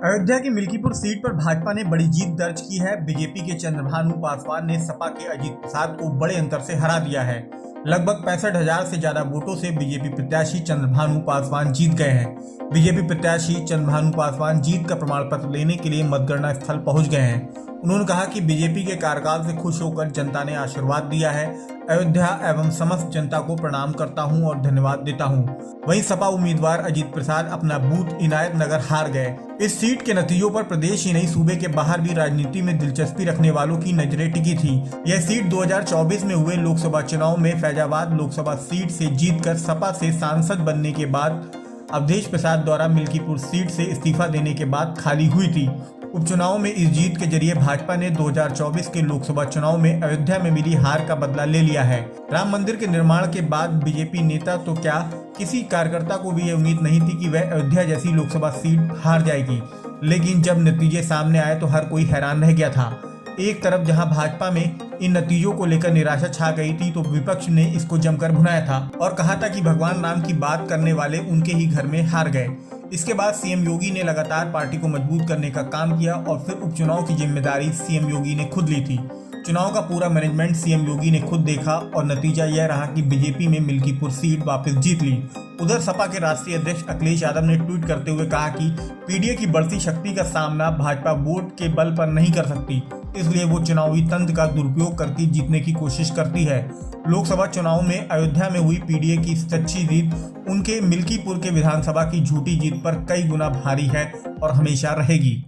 अयोध्या की मिल्कीपुर सीट पर भाजपा ने बड़ी जीत दर्ज की है। बीजेपी के चंद्रभानु पासवान ने सपा के अजीत प्रसाद को बड़े अंतर से हरा दिया है। लगभग 65,000 से ज्यादा वोटों से बीजेपी प्रत्याशी चंद्रभानु पासवान जीत गए हैं। बीजेपी प्रत्याशी चंद्रभानु पासवान जीत का प्रमाण पत्र लेने के लिए मतगणना स्थल पहुंच गए हैं। उन्होंने कहा कि बीजेपी के कार्यकाल से खुश होकर जनता ने आशीर्वाद दिया है। अयोध्या एवं समस्त जनता को प्रणाम करता हूं और धन्यवाद देता हूं। वहीं सपा उम्मीदवार अजीत प्रसाद अपना बूथ इनायत नगर हार गए। इस सीट के नतीजों पर प्रदेश ही नहीं सूबे के बाहर भी राजनीति में दिलचस्पी रखने वालों की नजरें टिकी थी। यह सीट 2024 में हुए लोकसभा चुनाव में फैजाबाद लोकसभा सीट से जीतकर सपा से सांसद बनने के बाद अवधेश प्रसाद द्वारा मिल्कीपुर सीट से इस्तीफा देने के बाद खाली हुई थी। उपचुनाव में इस जीत के जरिए भाजपा ने 2024 के लोकसभा चुनाव में अयोध्या में मिली हार का बदला ले लिया है। राम मंदिर के निर्माण के बाद बीजेपी नेता तो क्या किसी कार्यकर्ता को भी ये उम्मीद नहीं थी कि वह अयोध्या जैसी लोकसभा सीट हार जाएगी, लेकिन जब नतीजे सामने आए तो हर कोई हैरान रह गया था। एक तरफ जहां भाजपा में इन नतीजों को लेकर निराशा छा गई थी, तो विपक्ष ने इसको जमकर भुनाया था और कहा था कि भगवान राम की बात करने वाले उनके ही घर में हार गए। इसके बाद सीएम योगी ने लगातार पार्टी को मजबूत करने का काम किया और फिर उपचुनाव की जिम्मेदारी सीएम योगी ने खुद ली थी। चुनाव का पूरा मैनेजमेंट सीएम योगी ने खुद देखा और नतीजा यह रहा कि बीजेपी में मिल्कीपुर सीट वापस जीत ली। उधर सपा के राष्ट्रीय अध्यक्ष अखिलेश यादव ने ट्वीट करते हुए कहा कि पीडीए की बढ़ती शक्ति का सामना भाजपा वोट के बल पर नहीं कर सकती, इसलिए वो चुनावी तंत्र का दुरुपयोग करके जीतने की कोशिश करती है। लोकसभा चुनाव में अयोध्या में हुई पीडीए की सच्ची जीत उनके मिल्कीपुर के विधानसभा की झूठी जीत पर कई गुना भारी है और हमेशा रहेगी।